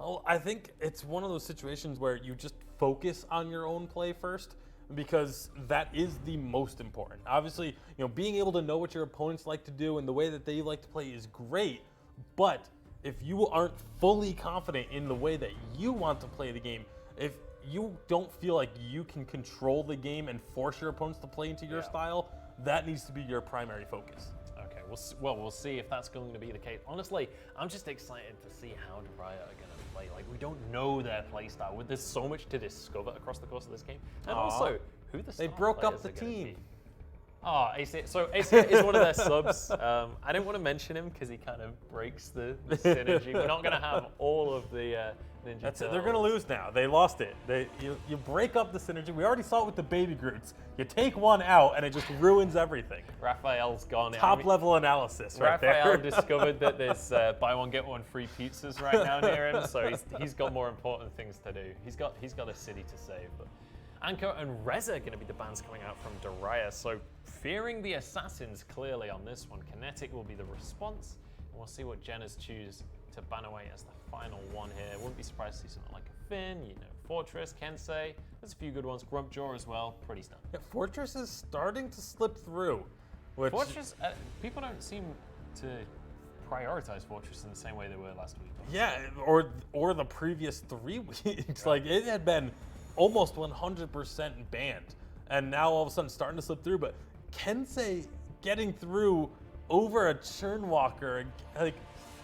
Oh, I think it's one of those situations where you just focus on your own play first because that is the most important. Obviously, being able to know what your opponents like to do and the way that they like to play is great, but if you aren't fully confident in the way that you want to play the game, if you don't feel like you can control the game and force your opponents to play into your style, that needs to be your primary focus. Okay, we'll see if that's going to be the case. Honestly, I'm just excited to see how Daraya are going to play. Like, we don't know their play style. There's so much to discover across the course of this game. And also, who the They star broke up players the are gonna team. be. Oh, AC. So AC is one of their subs. I didn't want to mention him because he kind of breaks the synergy. We're not going to have all of the Ninja That's it. Turtles. They're going to lose now. They lost it. You break up the synergy. We already saw it with the baby Groots. You take one out, and it just ruins everything. Raphael's gone. Top level analysis right Raphael there. discovered that there's buy one get one free pizzas right now near him, so he's got more important things to do. He's got a city to save. But Anko and Reza are going to be the bans coming out from Daraya, so fearing the assassins clearly on this one. Kinetic will be the response, and we'll see what Jenners choose to ban away as the final one here. Wouldn't be surprised to see something like a Finn, Fortress, Kensei. There's a few good ones. Grumpjaw as well, pretty standard. Yeah, Fortress is starting to slip through. Which, Fortress, people don't seem to prioritize Fortress in the same way they were last week. yeah, or the previous 3 weeks. Like, it had been almost 100% banned, and now all of a sudden starting to slip through. But Kensei getting through over a Churnwalker, like,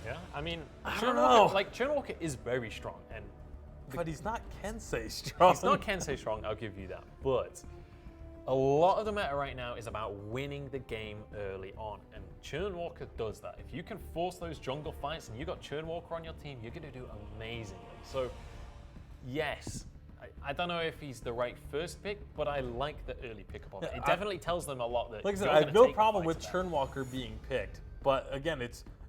Yeah, I mean, I don't know. Churnwalker is very strong, and but he's not Kensei strong. he's not Kensei strong, I'll give you that. But a lot of the meta right now is about winning the game early on, and Churnwalker does that. If you can force those jungle fights and you got Churnwalker on your team, you're going to do amazingly. So, yes, I don't know if he's the right first pick, but I like the early pickup of it. It definitely tells them a lot that. Like I said, you're I have gonna no take the problem fight with to them. Churnwalker being picked, but again,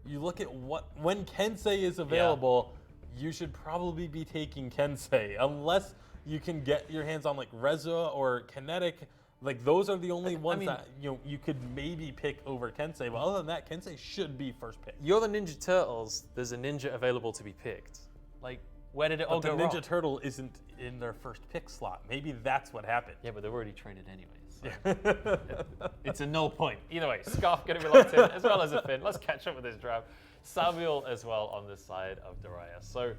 you look at when Kensei is available, you should probably be taking Kensei, unless you can get your hands on like Reza or Kinetic. Like, those are the only ones that you could maybe pick over Kensei. But other than that, Kensei should be first pick. You're the Ninja Turtles. There's a ninja available to be picked. Like, where did it all But go the wrong? Ninja Turtle isn't in their first pick slot. Maybe that's what happened. Yeah, but they're already traded anyways. So it's a null point. Either way, Scarf going to be locked in, as well as a Finn. Let's catch up with this draft. Samuel as well on this side of Daraya. So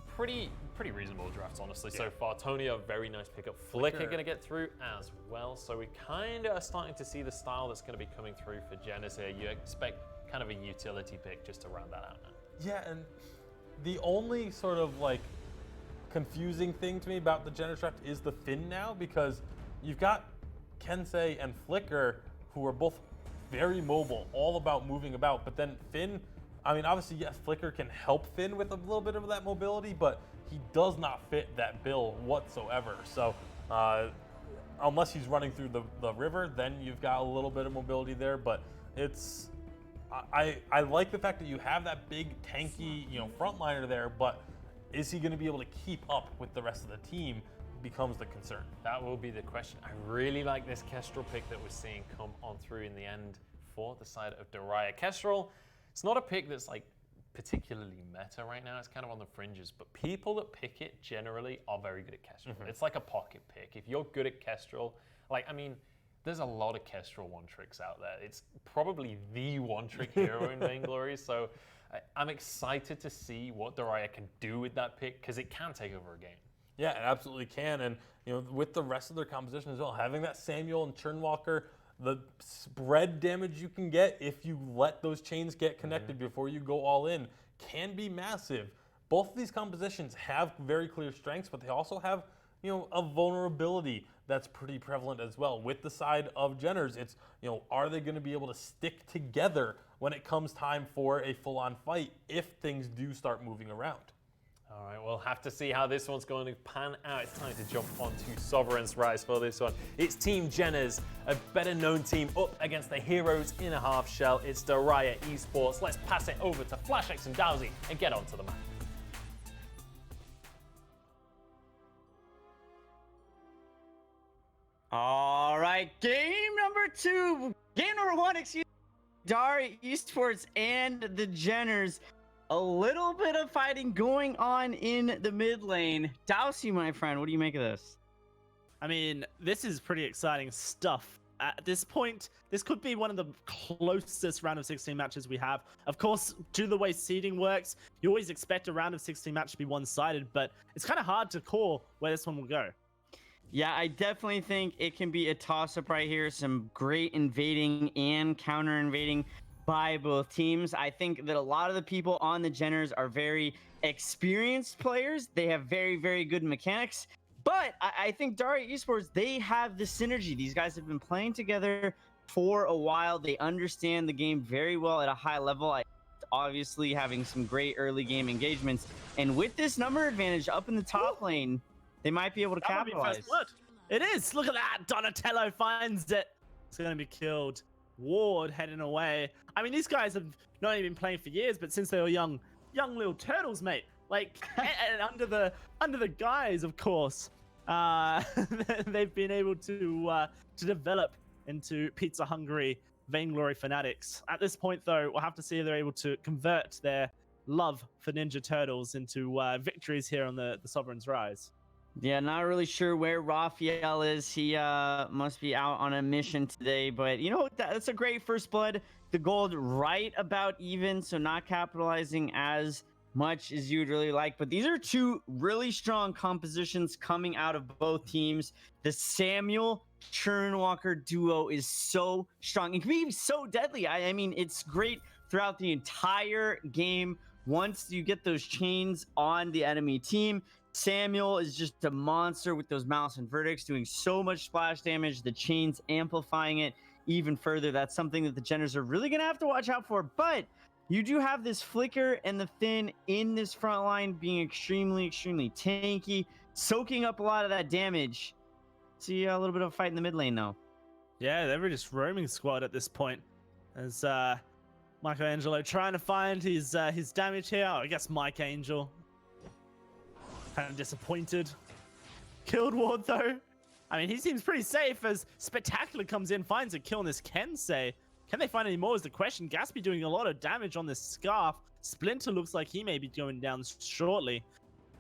pretty reasonable drafts, honestly, so far. Tony, a very nice pickup. Flicker going to get through as well. So we kind of are starting to see the style that's going to be coming through for Jenners here. You expect kind of a utility pick just to round that out now. Yeah, and the only sort of like confusing thing to me about the Jenners draft is the Finn now, because you've got Kensei and Flicker, who are both very mobile, all about moving about, but then Finn, I mean, obviously, yes, Flicker can help Finn with a little bit of that mobility, but he does not fit that bill whatsoever. So unless he's running through the river, then you've got a little bit of mobility there, but it's, I like the fact that you have that big tanky, frontliner there, but is he going to be able to keep up with the rest of the team becomes the concern. That will be the question. I really like this Kestrel pick that we're seeing come on through in the end for the side of Daraya. Kestrel, it's not a pick that's like particularly meta right now. It's kind of on the fringes, but people that pick it generally are very good at Kestrel. It's like a pocket pick. If you're good at Kestrel, there's a lot of Kestrel one-tricks out there. It's probably the one-trick hero in Vainglory, so I'm excited to see what Daraya can do with that pick, because it can take over a game. Yeah, it absolutely can, and with the rest of their composition as well, having that Samuel and Churnwalker, the spread damage you can get if you let those chains get connected before you go all in can be massive. Both of these compositions have very clear strengths, but they also have a vulnerability that's pretty prevalent as well. With the side of Jenners, it's are they going to be able to stick together when it comes time for a full-on fight if things do start moving around? All right, we'll have to see how this one's going to pan out. It's time to jump onto Sovereign's Rise for this one. It's Team Jenners, a better-known team, up against the Heroes in a Half Shell. It's Daraya Esports. Let's pass it over to FlashX and Dowsy and get onto the map. All right, game number 1, excuse me. Daraya Esports and the Jenners. A little bit of fighting going on in the mid lane. Dousey, my friend, what do you make of this? I mean, this is pretty exciting stuff. At this point, this could be one of the closest round of 16 matches we have. Of course, due to the way seeding works, you always expect a round of 16 match to be one-sided, but it's kind of hard to call where this one will go. Yeah, I definitely think it can be a toss-up right here. Some great invading and counter-invading by both teams. I think that a lot of the people on the Jenners are very experienced players. They have very, very good mechanics. But I think Daraya Esports, they have the synergy. These guys have been playing together for a while. They understand the game very well at a high level. Obviously having some great early game engagements. And with this number advantage up in the top lane, they might be able to That would be capitalize. first blood. It is. Look at that. Donatello finds it. It's going to be killed. Ward heading away. I mean, these guys have not even been playing for years, but since they were young little turtles, mate. Like, and under the guise, of course, they've been able to develop into pizza hungry vainglory fanatics. At this point, though, we'll have to see if they're able to convert their love for Ninja Turtles into victories here on the Sovereign's Rise. Yeah, not really sure where Raphael is. He must be out on a mission today, but you know, that's a great first blood. The gold right about even, so not capitalizing as much as you'd really like. But these are two really strong compositions coming out of both teams. The Samuel Churnwalker duo is so strong. It can be so deadly. I mean, it's great throughout the entire game. Once you get those chains on the enemy team, Samuel is just a monster with those Malice and Verdicts, doing so much splash damage, the chains amplifying it even further. That's something that the Jenners are really going to have to watch out for. But you do have this Flicker and the Finn in this front line being extremely, extremely tanky, soaking up a lot of that damage. See a little bit of a fight in the mid lane now. Yeah, they're just roaming squad at this point. As Michelangelo trying to find his damage here. Oh, I guess Mike Angel. Kind of disappointed. Killed Ward though. I mean, he seems pretty safe as Spectacular comes in, finds a kill on this Kensei. Can they find any more is the question. Gatsby doing a lot of damage on this Scarf. Splinter looks like he may be going down shortly.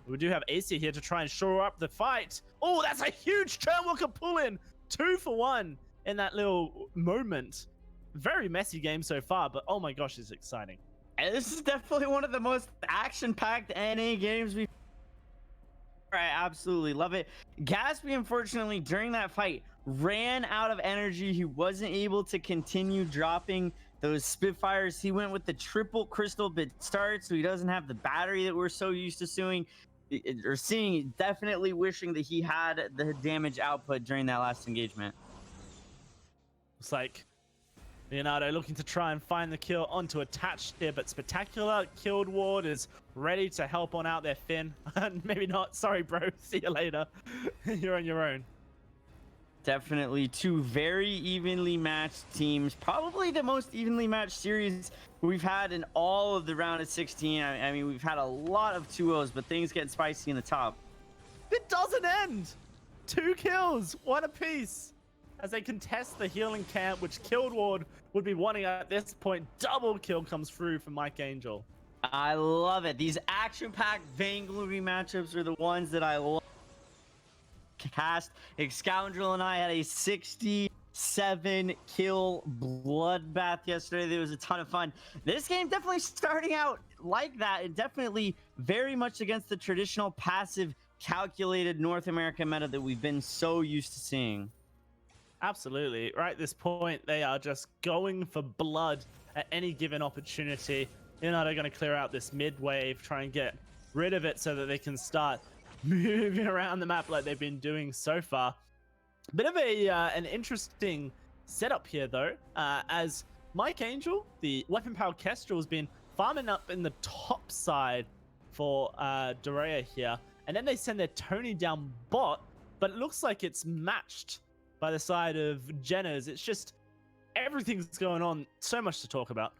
We do have AC here to try and shore up the fight. Oh, that's a huge Churnwalker pull-in. 2 for 1 in that little moment. Very messy game so far, but oh my gosh, it's exciting. And this is definitely one of the most action-packed NA games we've. I absolutely love it. Gatsby, unfortunately, during that fight, ran out of energy. He wasn't able to continue dropping those Spitfires. He went with the triple crystal bit start, so he doesn't have the battery that we're so used to seeing. Definitely wishing that he had the damage output during that last engagement. It's like Leonardo looking to try and find the kill onto attached here, but Spectacular killed Ward is ready to help on out there, Finn. Maybe not. Sorry, bro. See you later. You're on your own. Definitely two very evenly matched teams. Probably the most evenly matched series we've had in all of the round of 16. I mean, we've had a lot of 2-0s, but things get spicy in the top. It doesn't end. 2 kills, 1 apiece. As they contest the healing camp, which Killed Ward would be wanting at this point. Double kill comes through from Mike Angel. I love it. These action-packed Vainglory matchups are the ones that I love. Cast Scoundrel and I had a 67 kill bloodbath yesterday. There was a ton of fun. This game definitely starting out like that, and definitely very much against the traditional passive calculated North American meta that we've been so used to seeing. Absolutely. Right at this point, they are just going for blood at any given opportunity. You know, they're going to clear out this mid wave, try and get rid of it so that they can start moving around the map like they've been doing so far. Bit of an interesting setup here, though, as Mike Angel, the weapon-powered Kestrel, has been farming up in the top side for Daraya here. And then they send their Tony down bot, but it looks like it's matched by the side of Jenners. It's just everything's going on. So much to talk about.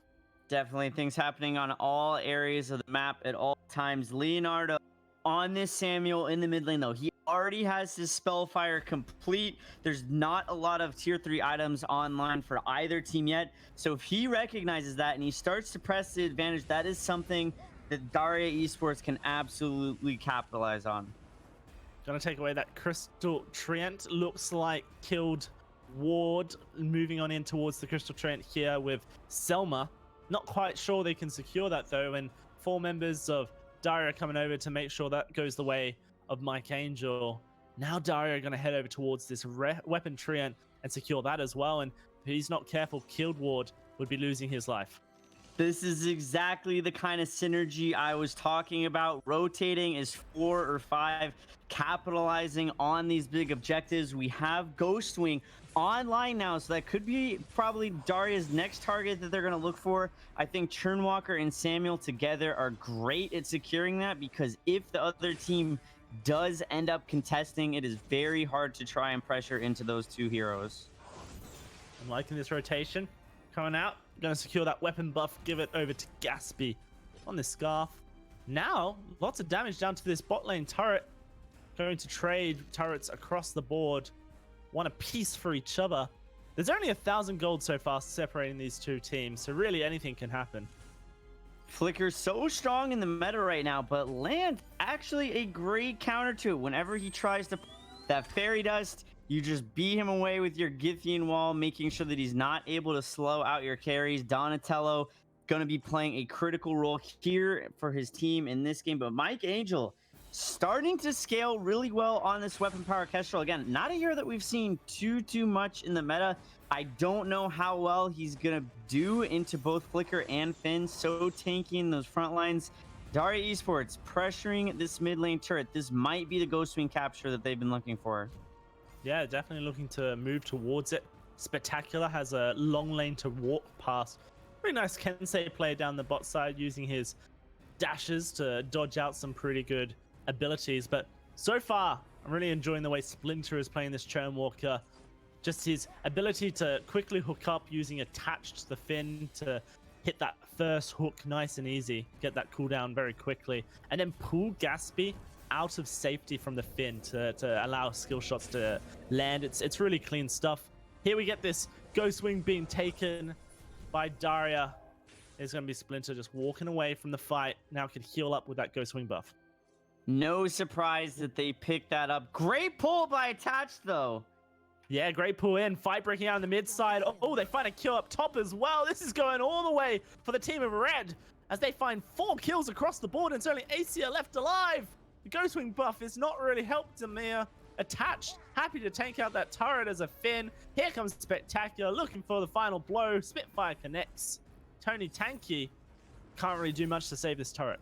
Definitely things happening on all areas of the map at all times. Leonardo on this Samuel in the mid lane, though. He already has his Spellfire complete. There's not a lot of tier 3 items online for either team yet. So if he recognizes that and he starts to press the advantage, that is something that Daraya Esports can absolutely capitalize on. Gonna take away that Crystal Treant. Looks like killed Ward. Moving on in towards the Crystal Treant here with Selma. Not quite sure they can secure that though, and 4 members of Daraya coming over to make sure that goes the way of Mike Angel. Now Daraya are gonna head over towards this weapon Treant and secure that as well, and if he's not careful, killed Ward would be losing his life. This is exactly the kind of synergy I was talking about. Rotating is 4 or 5, capitalizing on these big objectives. We have Ghostwing online now, so that could be probably Daria's next target that they're going to look for. I think Churnwalker and Samuel together are great at securing that, because if the other team does end up contesting, it is very hard to try and pressure into those 2 heroes. I'm liking this rotation. Coming out, gonna secure that weapon buff, give it over to Gaspy on the Scarf. Now, lots of damage down to this bot lane turret. Going to trade turrets across the board. Want a piece for each other. There's only 1,000 gold so far separating these 2 teams, so really anything can happen. Flicker's so strong in the meta right now, but Land actually a great counter to it. Whenever he tries to that fairy dust, you just beat him away with your Githian wall, making sure that he's not able to slow out your carries. Donatello going to be playing a critical role here for his team in this game, but Mike Angel starting to scale really well on this weapon power Kestrel. Again, not a hero that we've seen too much in the meta. I don't know how well he's gonna do into both Flicker and Finn, so tanking those front lines. Daraya Esports pressuring this mid lane turret. This might be the Ghostwing capture that they've been looking for. Yeah, definitely looking to move towards it. Spectacular has a long lane to walk past. Very nice Kensei play down the bot side, using his dashes to dodge out some pretty good abilities. But so far, I'm really enjoying the way Splinter is playing this Churnwalker. Just his ability to quickly hook up using attached to the Finn to hit that first hook nice and easy, get that cooldown very quickly, and then pull Gaspy out of safety from the Finn to allow skill shots to land. It's really clean stuff. Here we get this Ghostwing being taken by Daraya. There's going to be Splinter just walking away from the fight. Now can heal up with that Ghostwing buff. No surprise that they picked that up. Great pull by Attached, though. Yeah, great pull in. Fight breaking out on the mid side. Oh, they find a kill up top as well. This is going all the way for the team of Red as they find 4 kills across the board, and it's only Acia left alive. The Ghostwing buff has not really helped him here. Attached, happy to tank out that turret as a Finn. Here comes Spectacular, looking for the final blow. Spitfire connects. Tony Tanky can't really do much to save this turret.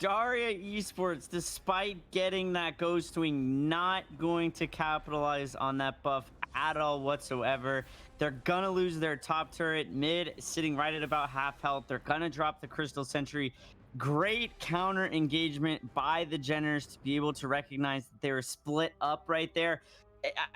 Daraya Esports, despite getting that Ghostwing, not going to capitalize on that buff at all whatsoever. They're gonna lose their top turret. Mid sitting right at about half health. They're gonna drop the Crystal Sentry. Great counter engagement by the Jenners to be able to recognize that they were split up right there.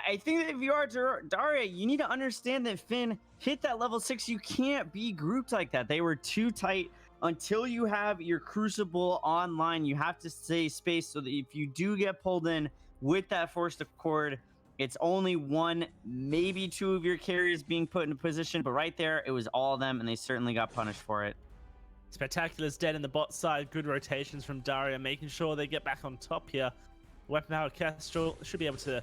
I think that if you are Daraya, you need to understand that Finn hit that level 6. You can't be grouped like that. They were too tight. Until you have your Crucible online, you have to stay spaced so that if you do get pulled in with that forced accord, it's only 1, maybe 2 of your carriers being put into position. But right there, it was all of them, and they certainly got punished for it. Spectacular's dead in the bot side. Good rotations from Daraya, making sure they get back on top here. Weapon power Kestrel should be able to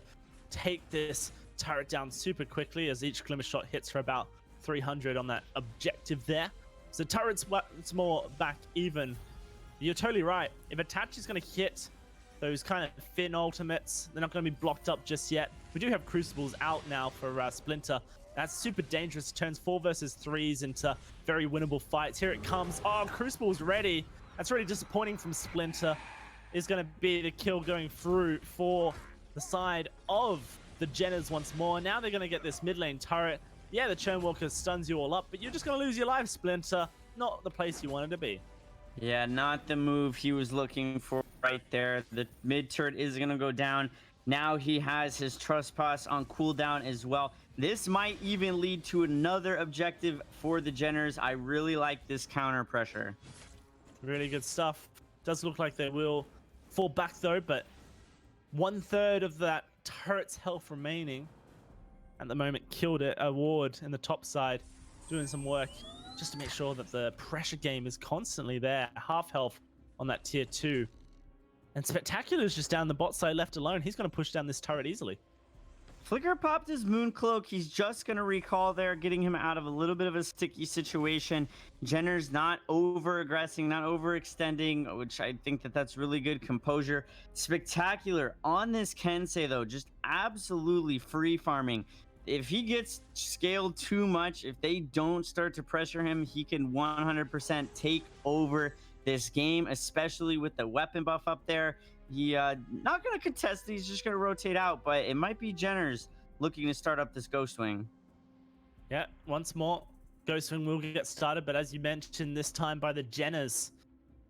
take this turret down super quickly, as each glimmer shot hits for about 300 on that objective there. So turret's once more back even. You're totally right. If Attach is going to hit those kind of Finn ultimates, they're not going to be blocked up just yet. We do have Crucibles out now for Splinter. That's super dangerous. It turns 4 versus 3s into very winnable fights. Here it comes. Oh, Crucible's ready. That's really disappointing from Splinter. Is going to be the kill going through for the side of the Jenners once more. Now they're going to get this mid lane turret. Yeah, the Churnwalker stuns you all up, but you're just going to lose your life, Splinter. Not the place you wanted to be. Yeah, not the move he was looking for right there. The mid turret is going to go down. Now he has his Trespass on cooldown as well. This might even lead to another objective for the Jenners. I really like this counter pressure. Really good stuff. Does look like they will fall back though, but 1/3 of that turret's health remaining at the moment killed it. A ward in the top side doing some work. just to make sure that the pressure game is constantly there. Half health on that tier 2. And Spectacular's just down the bot side left alone. He's going to push down this turret easily. Flicker popped his moon cloak. He's just going to recall there, getting him out of a little bit of a sticky situation. Jenner's not over-aggressing, not overextending, which I think that's really good composure. Spectacular on this Kensei, though, just absolutely free farming. If he gets scaled too much, if they don't start to pressure him, he can 100% take over this game, especially with the weapon buff up there. He not going to contest, he's just going to rotate out, but it might be Jenner's looking to start up this Ghost Wing. Yeah, once more, Ghost Wing will get started, but as you mentioned, this time by the Jenners.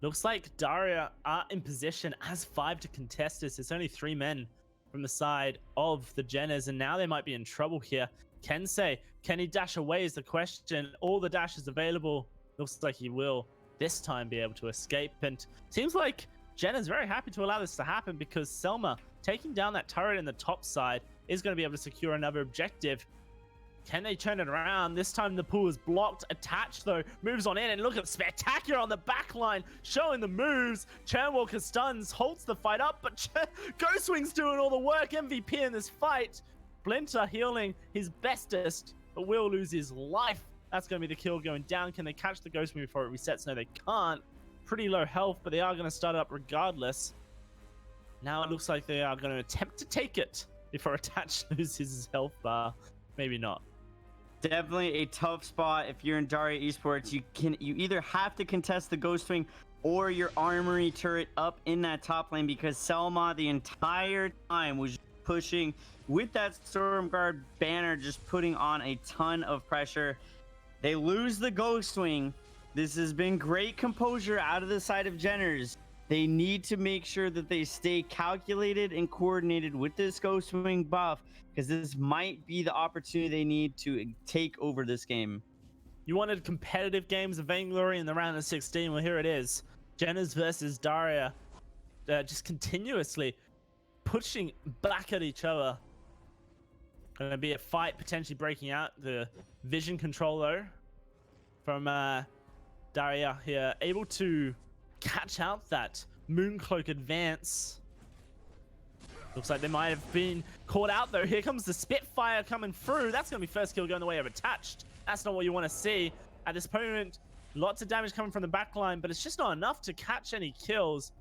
Looks like Daraya are in position as 5 to contest this. It's only 3 men from the side of the Jenners, and now they might be in trouble here. Kensei, can he dash away is the question. All the dashes available. Looks like he will this time be able to escape, and seems like Jenner's very happy to allow this to happen because Selma taking down that turret in the top side is going to be able to secure another objective. Can they turn it around? This time the pool is blocked. Attached though, moves on in, and look at Spectacular on the back line, showing the moves. Churnwalker stuns, holds the fight up, but Ghostwing's doing all the work. MVP in this fight. Splinter healing his bestest, but will lose his life. That's going to be the kill going down. Can they catch the Ghostwing before it resets? No, they can't. Pretty low health, but they are going to start up regardless. Now it looks like they are going to attempt to take it before Attach loses his health bar. Maybe not. Definitely a tough spot if you're in Daraya Esports. You either have to contest the Ghost Wing or your armory turret up in that top lane, because Selma the entire time was pushing with that Stormguard banner, just putting on a ton of pressure. They lose the Ghost Wing. This has been great composure out of the side of Jenners. They need to make sure that they stay calculated and coordinated with this Ghost Wing buff, because this might be the opportunity they need to take over this game. You wanted competitive games of Vainglory in the round of 16. Well, here it is. Jenners versus Daraya. Just continuously pushing back at each other. Going to be a fight potentially breaking out. The vision control, though, from Daraya here, able to catch out that Mooncloak advance. Looks like they might have been caught out, though. Here comes the Spitfire coming through. That's going to be first kill going the way of Attached. That's not what you want to see at this point. Lots of damage coming from the back line, but it's just not enough to catch any kills.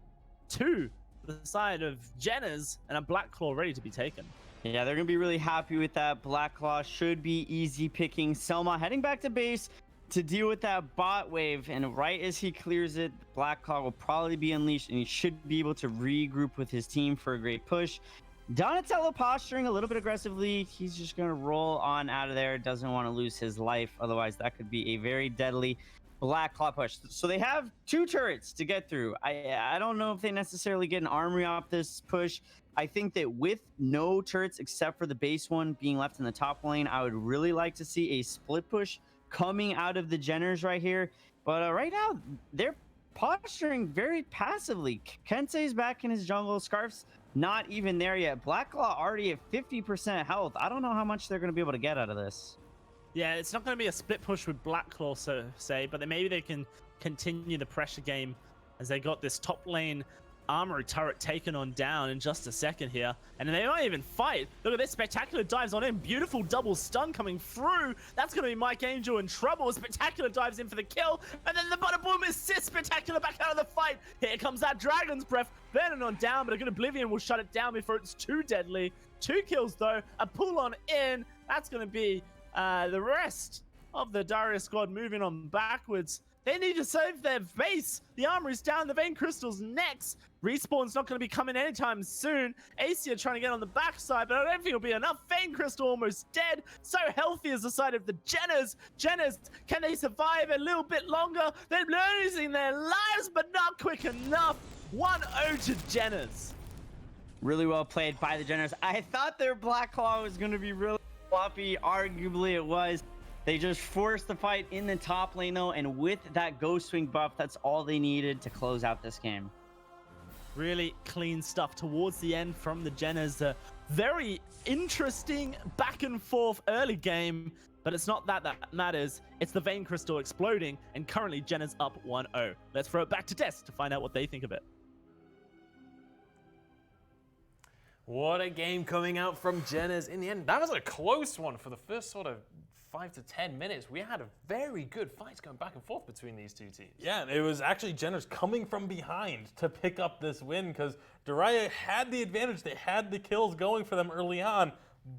2 to the side of Jenners, and a Black Claw ready to be taken. Yeah, they're going to be really happy with that. Black Claw should be easy picking. Selma heading back to base to deal with that bot wave, and right as he clears it, Black Claw will probably be unleashed, and he should be able to regroup with his team for a great push. Donatello posturing a little bit aggressively. He's just going to roll on out of there. Doesn't want to lose his life, otherwise that could be a very deadly Black Claw push. So they have 2 turrets to get through. I don't know if they necessarily get an armory off this push. I think that with no turrets except for the base one being left in the top lane, I would really like to see a split push coming out of the Jenners right here. But right now, they're posturing very passively. Kensei's back in his jungle. Scarf's not even there yet. Black Claw already at 50% health. I don't know how much they're going to be able to get out of this. Yeah, it's not going to be a split push with Black Claw, so say, but then maybe they can continue the pressure game as they got this top lane armory turret taken on down in just a second here. And they might even fight. Look at this. Spectacular dives on in. Beautiful double stun coming through. That's going to be Mike Angel in trouble. Spectacular dives in for the kill. And then the bada boom assists Spectacular back out of the fight. Here comes that Dragon's Breath. Burning on down, but a good Oblivion will shut it down before it's too deadly. 2 kills, though. A pull on in. That's going to be the rest of the Daraya squad moving on backwards. They need to save their base. The armory's down. The Vein Crystal's next. Respawn's not going to be coming anytime soon. Acia trying to get on the backside, but I don't think it'll be enough. Vein Crystal almost dead. So healthy is the side of the Jenners. Jenners, can they survive a little bit longer? They're losing their lives, but not quick enough. 1-0 to Jenners. Really well played by the Jenners. I thought their Black Claw was going to be really floppy. Arguably it was. They just forced the fight in the top lane, though, and with that Ghost Wing buff, that's all they needed to close out this game. Really clean stuff towards the end from the Jenners. Very interesting back and forth early game, But it's not that matters. It's the Vein Crystal exploding, and currently Jenna's up 1-0. Let's throw it back to Tess to find out what they think of it. What a game coming out from Jenna's in the end. That was a close one for the first sort of 5 to 10 minutes. We had a very good fight going back and forth between these two teams. Yeah, and it was actually Jenner's coming from behind to pick up this win because Daraya had the advantage. They had the kills going for them early on,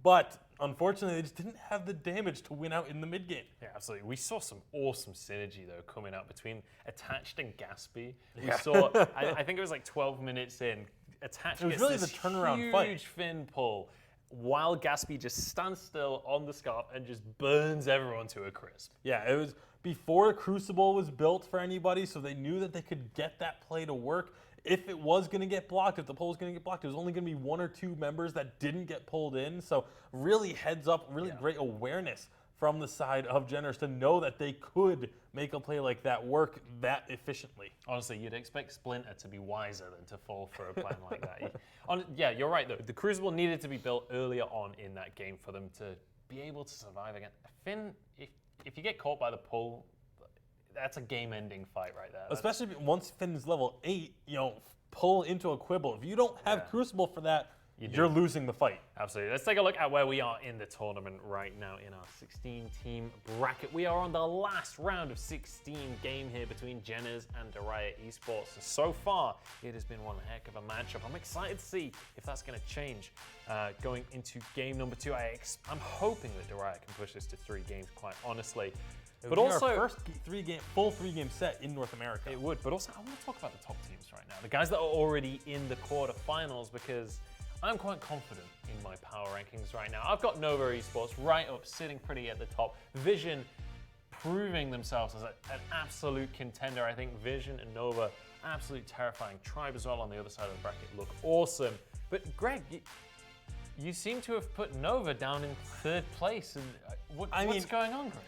but unfortunately, they just didn't have the damage to win out in the mid game. Yeah, absolutely. We saw some awesome synergy, though, coming out between Attached and Gaspy. We Yeah. saw, I think it was like 12 minutes in, Attached It was gets really this the turnaround huge fight. fin pull, while Gaspy just stands still on the scarf and just burns everyone to a crisp. Yeah, it was before Crucible was built for anybody, so they knew that they could get that play to work. If it was going to get blocked, if the poll was going to get blocked, it was only going to be 1 or 2 members that didn't get pulled in. So really heads up, really great awareness from the side of Jenners to know that they could make a play like that work that efficiently. Honestly, you'd expect Splinter to be wiser than to fall for a plan like that. Yeah, you're right, though. The Crucible needed to be built earlier on in that game for them to be able to survive again. Finn, if you get caught by the pull, that's a game-ending fight right there. Especially once Finn's level 8, pull into a quibble. If you don't have Crucible for that, you're losing the fight. Absolutely. Let's take a look at where we are in the tournament right now in our 16-team bracket. We are on the last round of 16 game here between Jenners and Daraya Esports. And so far, it has been one heck of a matchup. I'm excited to see if that's going to change going into game number 2. I'm hoping that Daraya can push this to 3 games, quite honestly. But also, our first full three-game set in North America. It would, but also I want to talk about the top teams right now. The guys that are already in the quarterfinals, because I'm quite confident in my power rankings right now. I've got Nova Esports right up, sitting pretty at the top. Vision proving themselves as an absolute contender. I think Vision and Nova, absolute terrifying. Tribe as well on the other side of the bracket look awesome. But Greg, you seem to have put Nova down in 3rd place. And what's going on, Greg?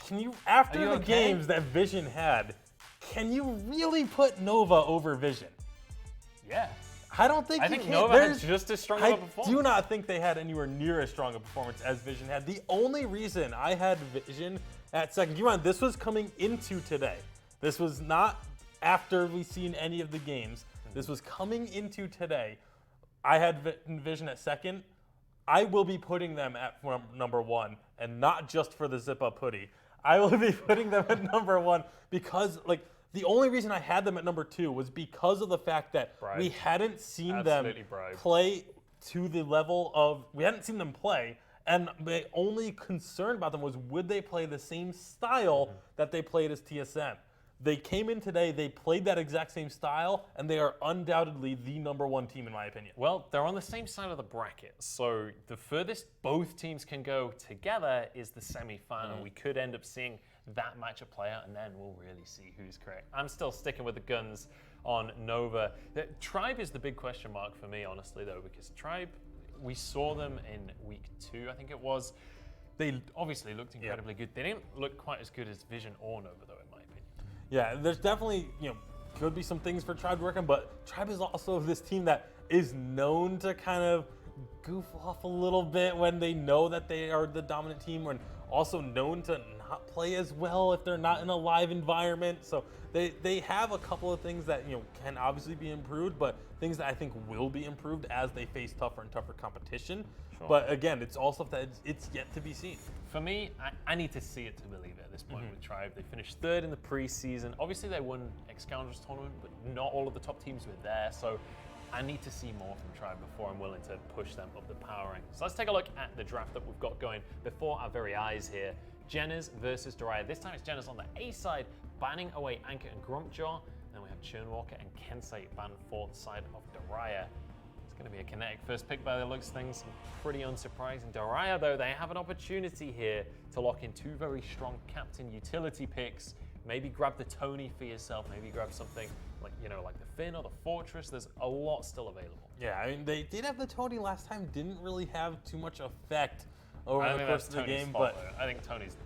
Can you, after the okay? games that Vision had, can you really put Nova over Vision? Yeah. I don't think I you think can. Nova had just as strong of a I performance. do not think they had anywhere near as strong a performance as Vision had. The only reason I had Vision at 2nd, keep in mind, this was coming into today. This was not after we've seen any of the games. This was coming into today. I had Vision at 2nd. I will be putting them at number 1, and not just for the zip up hoodie. I will be putting them at number 1 because, the only reason I had them at number 2 was because of the fact that we hadn't seen them play to the level of, we hadn't seen them play, and the only concern about them was would they play the same style that they played as TSM. They came in today, they played that exact same style, and they are undoubtedly the number 1 team in my opinion. Well, they're on the same side of the bracket, so the furthest both teams can go together is the semi-final. We could end up seeing that matchup play out, and then we'll really see who's correct. I'm still sticking with the guns on Nova. Tribe is the big question mark for me, honestly, though, because Tribe, we saw them in week 2, I think it was. They obviously looked incredibly good. They didn't look quite as good as Vision or Nova, though, in my opinion. Yeah, there's definitely, could be some things for Tribe to work on, but Tribe is also this team that is known to kind of goof off a little bit when they know that they are the dominant team, and also known to not play as well if they're not in a live environment. So they have a couple of things that can obviously be improved, but things that I think will be improved as they face tougher and tougher competition. Sure. But again, it's all stuff that it's yet to be seen. For me, I need to see it to believe it at this point with Tribe. They finished 3rd in the preseason. Obviously, they won X-Scoundrels tournament, but not all of the top teams were there. So I need to see more from Tribe before I'm willing to push them up the power rank. So let's take a look at the draft that we've got going before our very eyes here. Jenners versus Daraya. This time it's Jenners on the A side, banning away Anchor and Grumpjaw. Then we have Churnwalker and Kensei banned 4th side of Daraya. It's going to be a kinetic first pick by the looks of things. Pretty unsurprising. Daraya, though, they have an opportunity here to lock in 2 very strong captain utility picks. Maybe grab the Tony for yourself. Maybe grab something like the Finn or the Fortress. There's a lot still available. Yeah, I mean, they did have the Tony last time. Didn't really have too much effect over the course of the game, but I think Tony's.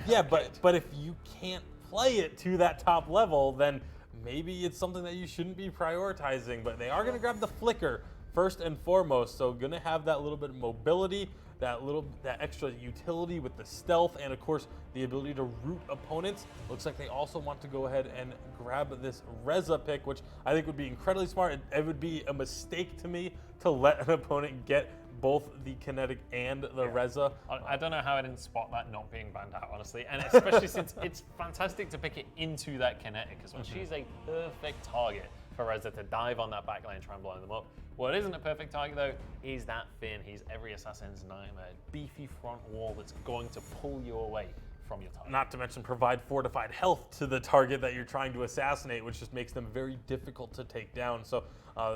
Yeah, but if you can't play it to that top level, then maybe it's something that you shouldn't be prioritizing. But they are going to grab the Flicker first and foremost, so going to have that little bit of mobility. that extra utility with the stealth and of course the ability to root opponents. Looks like they also want to go ahead and grab this Reza pick, which I think would be incredibly smart. It would be a mistake to me to let an opponent get both the kinetic and the Reza. I don't know how I didn't spot that not being banned out, honestly, and especially since it's fantastic to pick it into that kinetic as well. She's a perfect target for Reza to dive on that back lane and try and blow them up. What isn't a perfect target though is that Finn. He's every assassin's nightmare. Beefy front wall that's going to pull you away from your target. Not to mention provide fortified health to the target that you're trying to assassinate, which just makes them very difficult to take down. So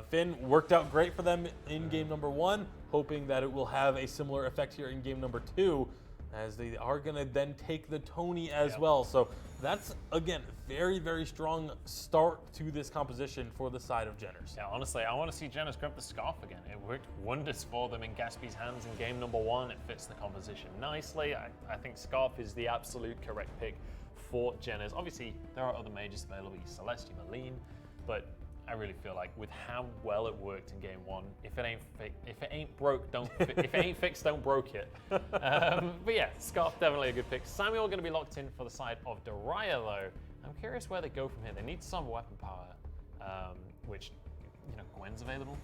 Finn worked out great for them in game number 1, hoping that it will have a similar effect here in game number 2, as they are going to then take the Tony as well. So that's, again, very, very strong start to this composition for the side of Jenners. Yeah, honestly, I want to see Jenners grab the Scarf again. It worked wonders for them in Gaspy's hands in game number 1. It fits the composition nicely. I think Scarf is the absolute correct pick for Jenners. Obviously, there are other mages available, Celeste, Marlene, but I really feel like with how well it worked in game 1, if it ain't broke, don't if it ain't fixed, don't broke it. But yeah, Scarf definitely a good pick. Samuel going to be locked in for the side of Daraya though. I'm curious where they go from here. They need some weapon power, which Gwen's available.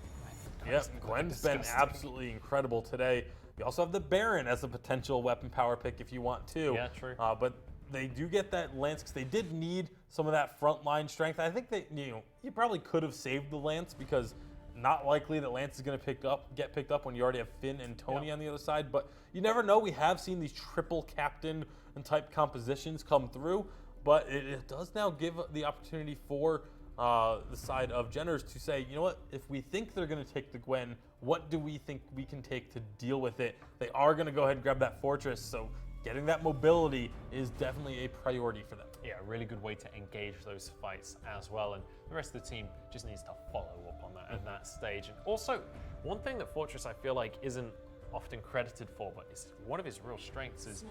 Right? Yep, Gwen's been absolutely incredible today. You also have the Baron as a potential weapon power pick if you want to. Yeah, true. But they do get that Lance because they did need some of that frontline strength. I think that you probably could have saved the Lance because not likely that Lance is going to get picked up when you already have Finn and Tony on the other side. But you never know. We have seen these triple captain and type compositions come through, but it does now give the opportunity for the side of Jenners to say, you know what, if we think they're going to take the Gwen, what do we think we can take to deal with it? They are going to go ahead and grab that fortress, so getting that mobility is definitely a priority for them. Yeah, a really good way to engage those fights as well, and the rest of the team just needs to follow up on that at that stage. And also, one thing that Fortress I feel like isn't often credited for, but it's one of his real strengths, is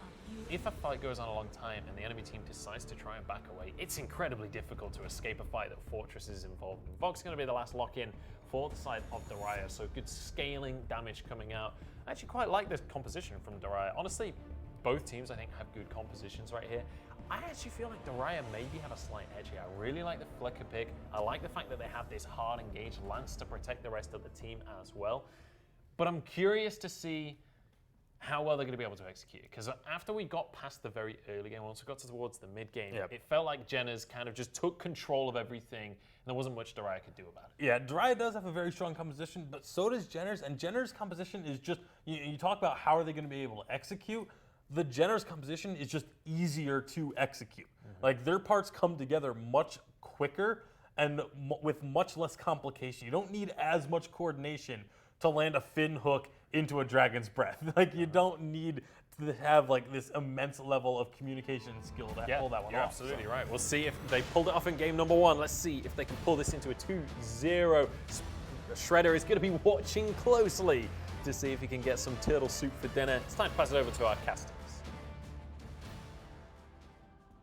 if a fight goes on a long time and the enemy team decides to try and back away, it's incredibly difficult to escape a fight that Fortress is involved in. Vox is going to be the last lock-in for the side of Daraya, so good scaling damage coming out. I actually quite like this composition from Daraya. Honestly, both teams, I think, have good compositions right here. I actually feel like Daraya maybe have a slight edge here. I really like the Flicker pick. I like the fact that they have this hard engaged Lance to protect the rest of the team as well. But I'm curious to see how well they're going to be able to execute it. Because after we got past the very early game, once we got towards the mid game, it felt like Jenners kind of just took control of everything, and there wasn't much Daraya could do about it. Yeah, Daraya does have a very strong composition, but so does Jenners. And Jenners' composition is just, you talk about how are they going to be able to execute. The Jenners composition is just easier to execute. Like their parts come together much quicker and with much less complication. You don't need as much coordination to land a Finn hook into a Dragon's Breath. Like you don't need to have like this immense level of communication skill to pull that one you're off. Absolutely right. We'll see if they pulled it off in game number 1. Let's see if they can pull this into a 2-0. Shredder is going to be watching closely to see if he can get some turtle soup for dinner. It's time to pass it over to our casters.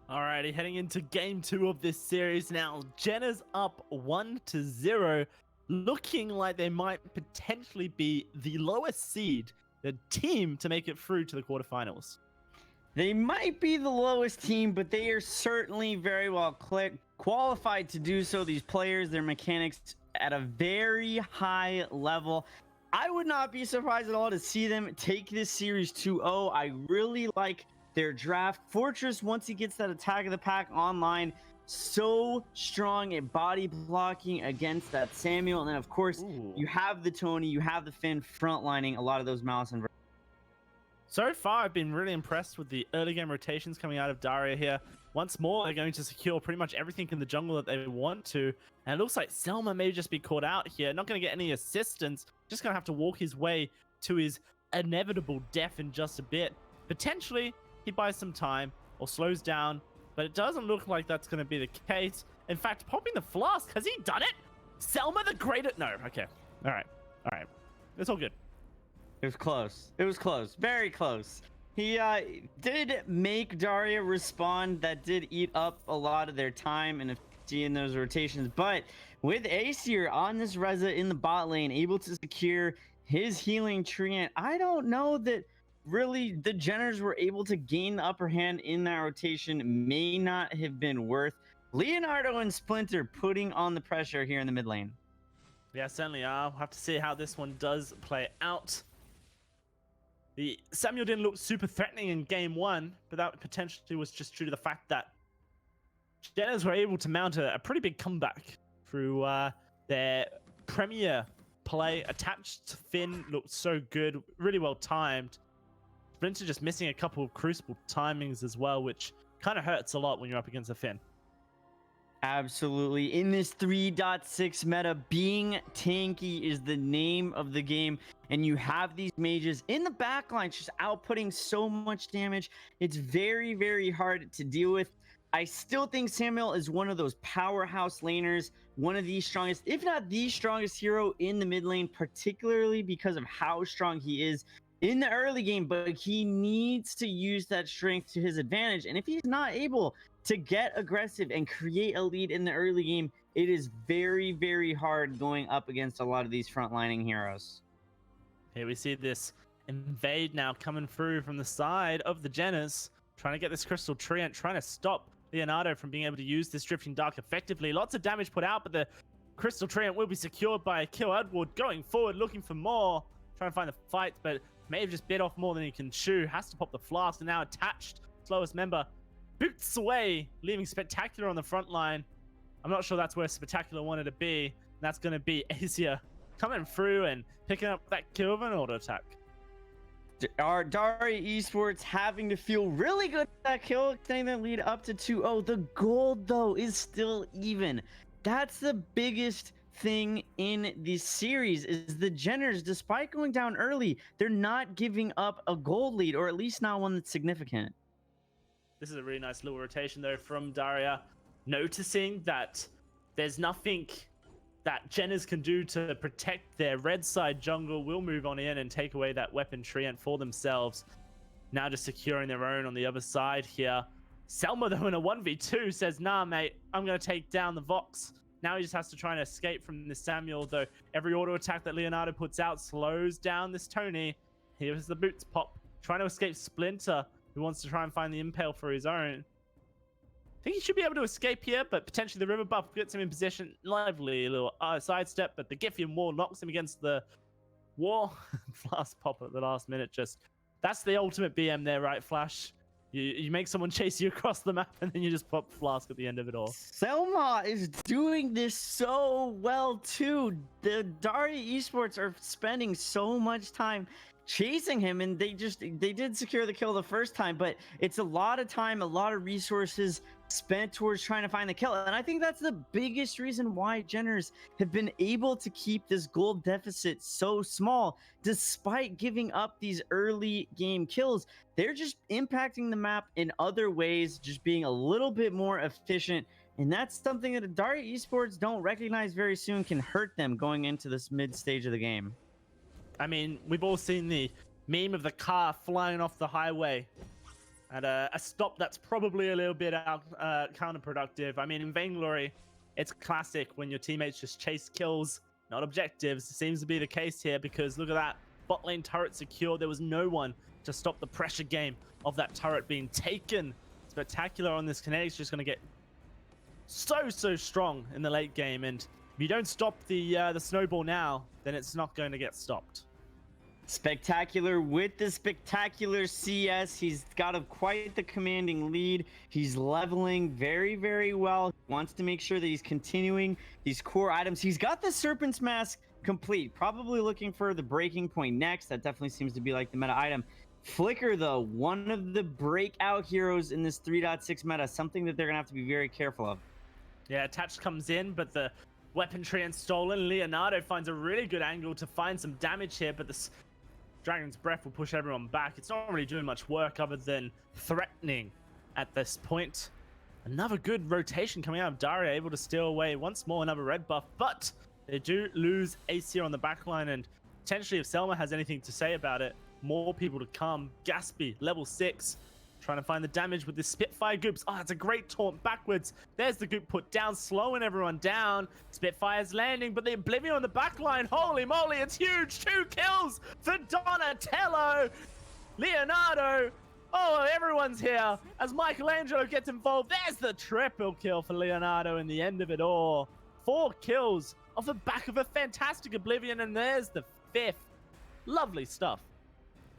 Alrighty, heading into game 2 of this series now. Jenners up 1-0, looking like they might potentially be the lowest seed, the team to make it through to the quarterfinals. They might be the lowest team, but they are certainly very well qualified to do so. These players, their mechanics at a very high level. I would not be surprised at all to see them take this series 2-0. I really like their draft. Fortress, once he gets that attack of the pack online, so strong at body blocking against that Samuel. And then, of course, you have the Tony, you have the Finn frontlining a lot of those Malice and... So far, I've been really impressed with the early game rotations coming out of Daraya here. Once more, they're going to secure pretty much everything in the jungle that they want to. And it looks like Selma may just be caught out here. Not going to get any assistance. Just going to have to walk his way to his inevitable death in just a bit. Potentially, he buys some time or slows down. But it doesn't look like that's going to be the case. In fact, popping the flask. Has he done it? Selma the Greater... No, okay. All right. All right. It's all good. It was close. It was close. Very close. He did make Daraya respond. That did eat up a lot of their time and in those rotations. But with Aesir on this Reza in the bot lane, able to secure his healing treant. I don't know that really the Jenners were able to gain the upper hand in that rotation. May not have been worth Leonardo and Splinter putting on the pressure here in the mid lane. Yeah, certainly are. We'll have to see how this one does play out. The Samuel didn't look super threatening in game one, but that potentially was just due to the fact that Jenners were able to mount a pretty big comeback through their premier play. Attached to Finn looked so good, really well timed. Splinter just missing a couple of crucible timings as well, which kind of hurts a lot when you're up against a Finn. Absolutely. In this 3.6 meta, being tanky is the name of the game. And you have these mages in the backline just outputting so much damage. It's very, very hard to deal with. I still think Samuel is one of those powerhouse laners, one of the strongest, if not the strongest hero in the mid lane, particularly because of how strong he is in the early game. But he needs to use that strength to his advantage. And if he's not able to get aggressive and create a lead in the early game, it is very, very hard going up against a lot of these frontlining heroes. Here we see this invade now coming through from the side of the Jenners, trying to get this Crystal Treant, trying to stop Leonardo from being able to use this Drifting Dark effectively. Lots of damage put out, but the Crystal Treant will be secured by Kill Edward going forward, looking for more, trying to find the fight, but may have just bit off more than he can chew. Has to pop the flask, and now attached, slowest member, boots away, leaving Spectacular on the front line. I'm not sure that's where Spectacular wanted to be. And that's going to be Asia coming through and picking up that kill of an auto attack. Our Daraya Esports having to feel really good at that kill, extending that lead up to 2-0. The gold, though, is still even. That's the biggest thing in this series is the Jenners, despite going down early, they're not giving up a gold lead, or at least not one that's significant. This is a really nice little rotation, though, from Daraya, noticing that there's nothing that Jenners can do to protect their red side jungle. Will move on in and take away that weapon treant for themselves. Now just securing their own on the other side here. Selma, though, in a 1v2 says, nah, mate, I'm going to take down the Vox. Now he just has to try and escape from this Samuel, though every auto attack that Leonardo puts out slows down this Tony. Here's the boots pop, trying to escape Splinter, who wants to try and find the impale for his own. I think he should be able to escape here, but potentially the river buff gets him in position. Lively little sidestep, but the Giffian wall knocks him against the wall. Flask pop at the last minute. That's the ultimate BM there, right, Flash? You make someone chase you across the map, and then you just pop Flask at the end of it all. Selma is doing this so well, too. The Daraya Esports are spending so much time chasing him, and they did secure the kill the first time, but it's a lot of time, a lot of resources spent towards trying to find the kill. And I think that's the biggest reason why Jenners have been able to keep this gold deficit so small, despite giving up these early game kills. They're just impacting the map in other ways, just being a little bit more efficient. And that's something that Daraya Esports don't recognize very soon can hurt them going into this mid stage of the game. I mean, we've all seen the meme of the car flying off the highway at a stop that's probably a little bit counterproductive. I mean, in Vainglory, it's classic when your teammates just chase kills, not objectives. It seems to be the case here because look at that. Bot lane turret secure. There was no one to stop the pressure game of that turret being taken. Spectacular on this Kinetic's just going to get so strong in the late game. And if you don't stop the snowball now, then it's not going to get stopped. Spectacular with the Spectacular CS. He's got quite the commanding lead. He's leveling very, very well. He wants to make sure that he's continuing these core items. He's got the Serpent's Mask complete. Probably looking for the breaking point next. That definitely seems to be like the meta item. Flicker, though, one of the breakout heroes in this 3.6 meta. Something that they're going to have to be very careful of. Yeah, Attached comes in, but the weapon treant stolen. Leonardo finds a really good angle to find some damage here, but this Dragon's Breath will push everyone back. It's not really doing much work other than threatening at this point. Another good rotation coming out of Daraya, able to steal away once more another red buff, but they do lose Ace here on the backline, and potentially if Selma has anything to say about it, more people to come. Gaspy, level 6. Trying to find the damage with the Spitfire goops. Oh, it's a great taunt backwards. There's the goop put down, slowing everyone down. Spitfire's landing, but the Oblivion on the back line. Holy moly, it's huge. 2 kills for Donatello. Leonardo. Oh, everyone's here as Michelangelo gets involved. There's the triple kill for Leonardo in the end of it all. 4 kills off the back of a fantastic Oblivion, and there's the 5th. Lovely stuff.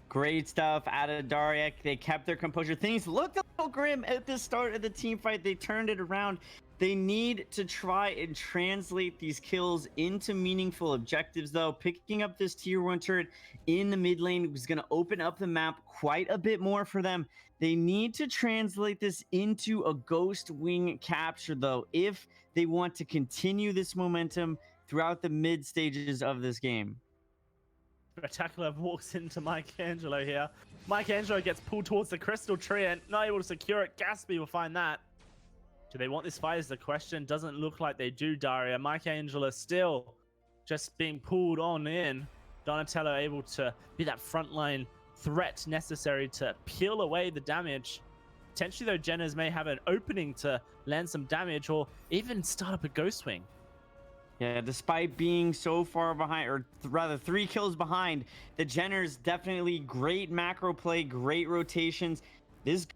Great stuff out of Daraya. They kept their composure. Things looked a little grim at the start of the team fight. They turned it around. They need to try and translate these kills into meaningful objectives, though. Picking up this tier 1 turret in the mid lane was going to open up the map quite a bit more for them. They need to translate this into a Ghost Wing capture, though, if they want to continue this momentum throughout the mid stages of this game. Spectacular walks into Michelangelo here. Michelangelo gets pulled towards the crystal tree and not able to secure it. Gatsby will find that. Do they want this fight is the question. Doesn't look like they do, Daria. Michelangelo still just being pulled on in. Donatello able to be that frontline threat necessary to peel away the damage. Potentially, though, Jenners may have an opening to land some damage or even start up a Ghost Wing. Yeah, despite being so far behind, or rather 3 kills behind, the Jenners definitely great macro play, great rotations. This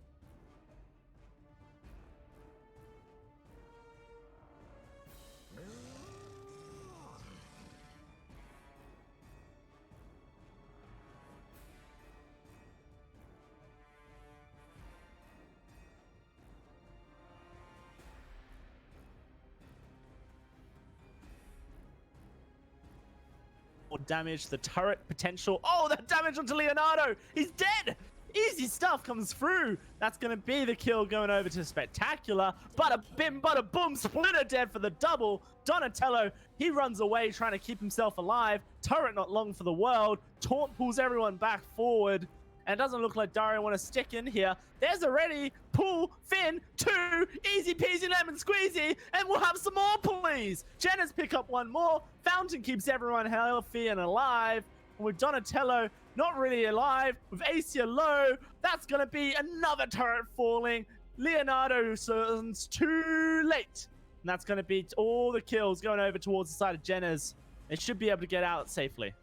damage, the turret potential. Oh, that damage onto Leonardo. He's dead. Easy stuff comes through. That's going to be the kill going over to Spectacular. Bada bim, bada boom. Splitter dead for the double. Donatello, he runs away trying to keep himself alive. Turret not long for the world. Taunt pulls everyone back forward. And it doesn't look like Daria want to stick in here. There's already pull, Finn, 2, easy peasy lemon squeezy, and we'll have some more pulleys. Jenners pick up 1 more. Fountain keeps everyone healthy and alive. And with Donatello not really alive, with Acia low, that's going to be another turret falling. Leonardo turns too late. And that's going to be all the kills going over towards the side of Jenners. They should be able to get out safely.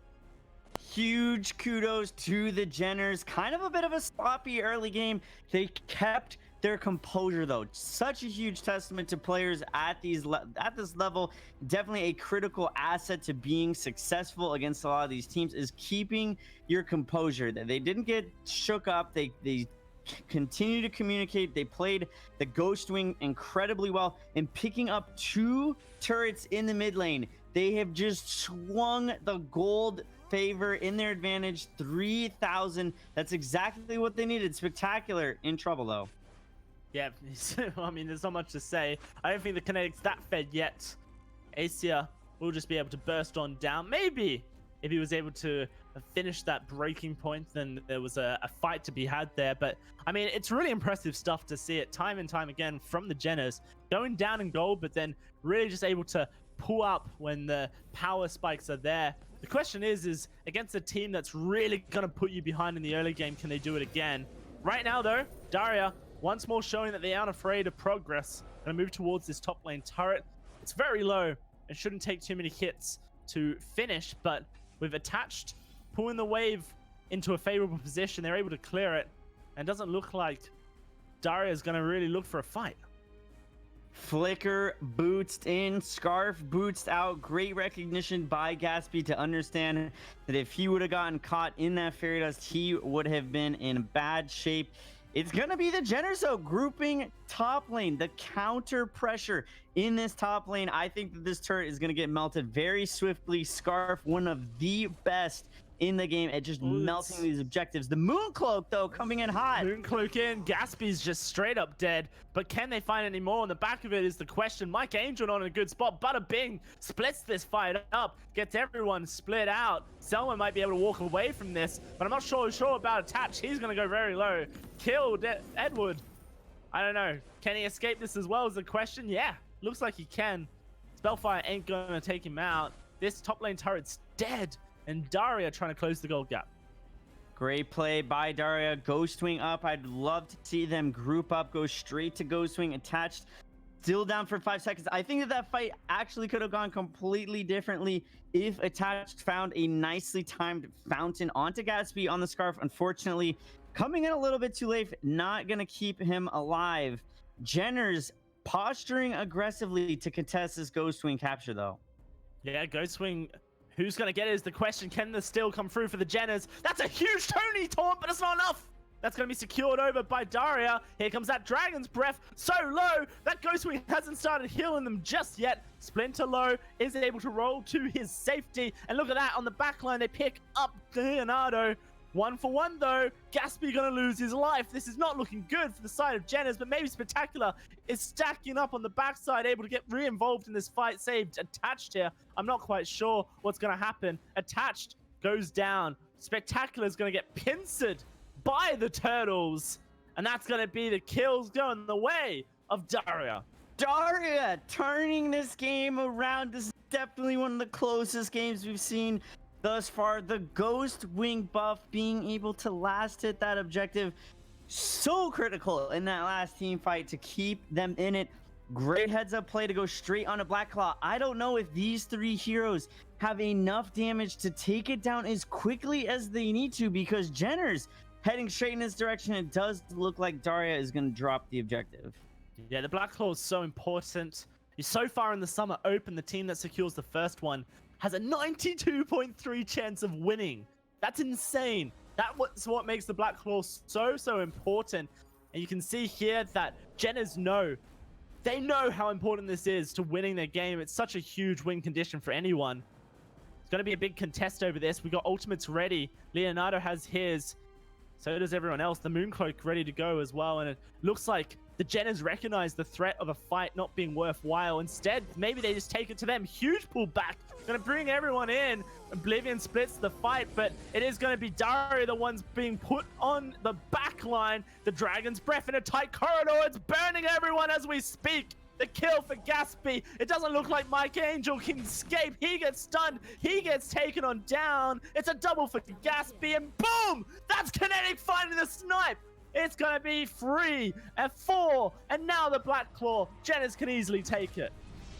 huge kudos to the Jenners. Kind of a bit of a sloppy early game. They kept their composure, though. Such a huge testament to players at this level. Definitely a critical asset to being successful against a lot of these teams is keeping your composure. They didn't get shook up. They continue to communicate. They played the Ghost Wing incredibly well and picking up 2 turrets in the mid lane. They have just swung the gold favor in their advantage. 3,000. That's exactly what they needed. Spectacular in trouble, though. Yeah, I mean, there's not much to say. I don't think the Kinetic's that fed yet. Acia will just be able to burst on down. Maybe if he was able to finish that breaking point, then there was a fight to be had there. But, I mean, it's really impressive stuff to see it time and time again from the Jenners. Going down in gold, but then really just able to pull up when the power spikes are there. The question is against a team that's really going to put you behind in the early game, can they do it again? Right now, though, Daraya once more showing that they aren't afraid of progress. Gonna move towards this top lane turret. It's very low and shouldn't take too many hits to finish, but we've attached, pulling the wave into a favorable position. They're able to clear it, and it doesn't look like Daraya is gonna really look for a fight. Flicker boots in, Scarf boots out. Great recognition by Gatsby to understand that if he would have gotten caught in that fairy dust, he would have been in bad shape. It's going to be the Jenners, though, grouping top lane. The counter pressure in this top lane. I think that this turret is going to get melted very swiftly. Scarf, one of the best in the game at just melting these objectives. The Mooncloak, though, coming in hot. Mooncloak in. Gatsby's just straight up dead. But can they find any more? On the back of it is the question. Mike Angel not in a good spot. Bada Bing splits this fight up. Gets everyone split out. Selma might be able to walk away from this. But I'm not sure about Attach. He's going to go very low. Killed Edward. I don't know. Can he escape this as well is the question? Yeah. Looks like he can. Spellfire ain't going to take him out. This top lane turret's dead. And Daraya trying to close the gold gap. Great play by Daraya. Ghostwing up. I'd love to see them group up, go straight to Ghostwing attached. Still down for 5 seconds. I think that fight actually could have gone completely differently if Attached found a nicely timed fountain onto Gatsby on the Scarf. Unfortunately, coming in a little bit too late, not going to keep him alive. Jenner's posturing aggressively to contest this Ghostwing capture, though. Yeah, Ghostwing, who's going to get it is the question. Can the steal come through for the Jenners? That's a huge Tony taunt, but it's not enough. That's going to be secured over by Daraya. Here comes that Dragon's Breath. So low. That Ghostwing hasn't started healing them just yet. Splinter low is able to roll to his safety. And look at that. On the back line, they pick up Leonardo. 1 for 1, though. Gatsby going to lose his life. This is not looking good for the side of Jenners, but maybe Spectacular is stacking up on the backside, able to get re-involved in this fight. Saved Attached here. I'm not quite sure what's going to happen. Attached goes down. Spectacular is going to get pincered by the Turtles, and that's going to be the kills going the way of Daraya. Daraya turning this game around. This is definitely one of the closest games we've seen thus far. The Ghost Wing buff being able to last hit that objective, so critical in that last team fight to keep them in it. Great heads up play to go straight on a Black Claw. I don't know if these 3 heroes have enough damage to take it down as quickly as they need to, because Jenner's heading straight in this direction. It does look like Daraya is going to drop the objective. Yeah, the Black Claw is so important. So far in the Summer Open, the team that secures the first one has a 92.3 chance of winning. That's insane. That's what makes the Black Claw so important. And you can see here that Jenners know. They know how important this is to winning their game. It's such a huge win condition for anyone. It's going to be a big contest over this. We got ultimates ready. Leonardo has his. So does everyone else. The Mooncloak ready to go as well. And it looks like the Jenners recognize the threat of a fight not being worthwhile. Instead, maybe they just take it to them. Huge pullback. Going to bring everyone in. Oblivion splits the fight, but it is going to be Daraya, the ones being put on the back line. The Dragon's Breath in a tight corridor. It's burning everyone as we speak. The kill for Gatsby. It doesn't look like Mike Angel can escape. He gets stunned. He gets taken on down. It's a double for Gatsby, and boom! That's Kinetic finding the snipe. It's going to be 3 and 4, and now the Black Claw. Jenners can easily take it.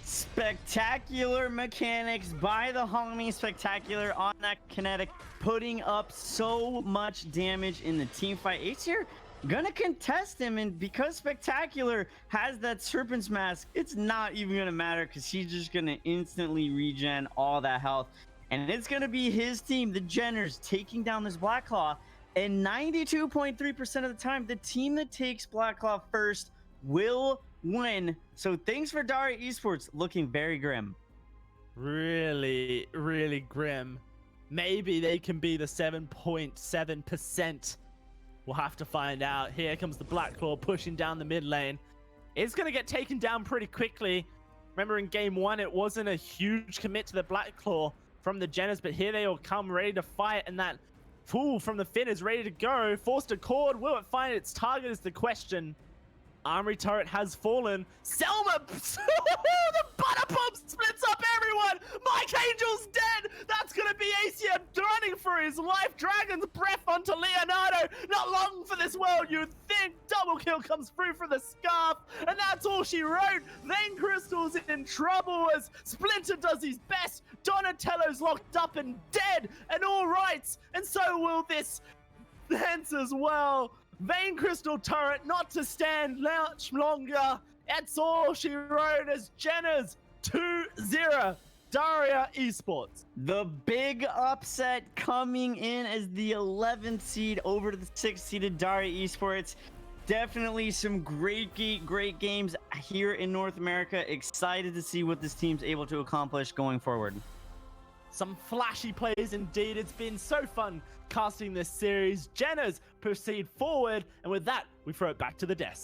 Spectacular mechanics by the homie Spectacular on that Kinetic, putting up so much damage in the team fight. Ace here gonna contest him, and because Spectacular has that Serpent's Mask, it's not even gonna matter because he's just gonna instantly regen all that health. And it's gonna be his team, the Jenners, taking down this Black Claw. And 92.3% of the time, the team that takes Black Claw first will win. So things for Daraya Esports looking very grim. Really, really grim. Maybe they can be the 7.7%. We'll have to find out. Here comes the Black Claw pushing down the mid lane. It's going to get taken down pretty quickly. Remember in game 1, it wasn't a huge commit to the Black Claw from the Jenners, but here they all come ready to fight, and that Fool from the Finn is ready to go. Forced a cord. Will it find its target is the question. Armory turret has fallen. Selma! The butter pump splits up everyone! Mike Angel's dead! That's gonna be ACM running for his life. Dragon's Breath onto Leonardo. Not long for this world, you'd think. Double kill comes through for the Scarf, and that's all she wrote. Vein Crystal's in trouble as Splinter does his best. Donatello's locked up and dead, and all right, and so will this Lance as well. Vein Crystal turret not to stand much longer. That's all she wrote as Jenners 2-0. Daraya Esports. The big upset coming in as the 11th seed over to the 6th seeded Daraya Esports. Definitely some great games here in North America. Excited to see what this team's able to accomplish going forward. Some flashy plays indeed. It's been so fun casting this series. Jenners proceed forward, and with that, we throw it back to the desk.